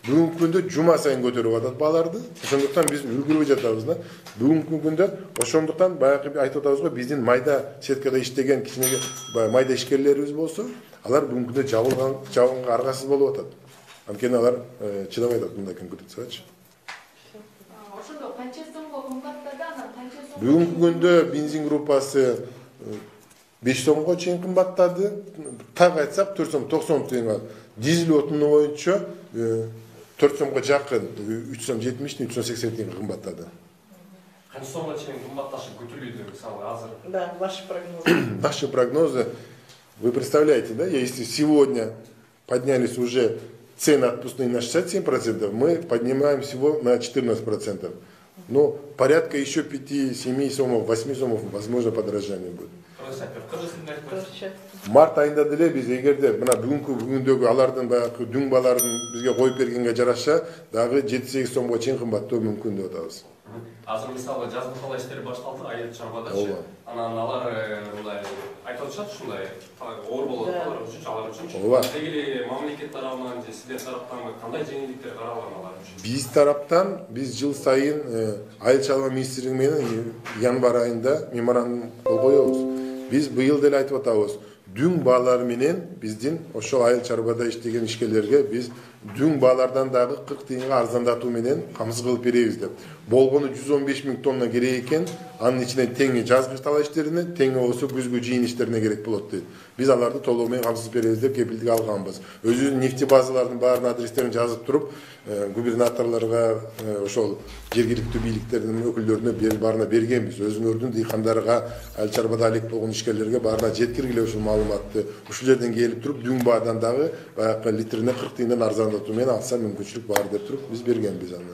Бүгүнкү күндө жума сайын көтөрүп атат бааларды. Ошондуктан биз үлгүрүп жатабыз да. Бүгүнкү күндө ошондуктан баягы айтып атабыз го, биздин майда сеткада иштеген кичине майда ишкерлерибиз болсо, алар бүгүнкү күндө жабылганга аргасыз болуп атат. Анткени алар чыдабай атат мындай конкуренцияга. Ошондо канча сомго кымбаттады, анан канча сомго? Бүгүнкү күндө бензин группасы 5 сомго чейин кымбаттады. Так айтсак 4 сом 90 тыйынга. Дизель отыны боюнча 4 сомго жакын 3 сом 70 380 тыйынга кымбаттады. Канча сомго чейин кымбатташып көтөрүлдү мисалы азыр? Да, ваши прогнозы. Наши прогнозы, вы представляете, да, если сегодня поднялись уже цены отпускные на 67%, мы поднимаем всего на 14%. Но порядка еще 5-7 сомов, 8 сомов, возможно, подорожание будет. Март айында деле биз эгерде мына бүгүндөгү алардын баягы дүң бааларын бизге коюп бергенге жараша дагы 7-8 сомго чейин кымбаттоо мүмкүн деп атабыз. Азыр мисалы жазгы кала иштери башталды, айыл чарбадачы. Анан алар мындай айтып атышат ушундай оор болот алар үчүн, алар үчүн. Дегеле мамлекет тарабынан же сиздер тараптан кандай жеңилдиктер каралган алар үчүн? Биз тараптан биз жыл сайын айыл чарба министрлиги менен январь айында меморандум кол коебуз. Биз быйыл деле айтып атабыз. Дүң баалары менен биздин ошол айыл чарбада иштеген ишкерлерге биз дүң баалардан дагы 40 тыйынга арзандатуу менен камсыз кылып беребиз деп. Болгону 115 000 тонна керек экен, анын ичине теңи жазгы тала иштерине, теңи болсо күзгү жыйын иштерине керек болот дейт. Биз аларды толугу менен камсыз беребиз деп кепилдик алганбыз. Өзүбүздүн нефти базалардын баарына адрестерин жазып туруп, губернаторлорго, ошол жергиликтүү бийликтердин өкүлдөрүнө баарына бергенбиз. Өзүңөрдүн дыйкандарга, айыл чарбада алек болгон ишкерлерге баарына жеткиргиле ушул маалыматты. Ушул жерден келип туруп, дүң баадан дагы баягы литрине 40 тыйындан арзандатуу менен алса мүмкүнчүлүк бар деп туруп биз бергенбиз аны.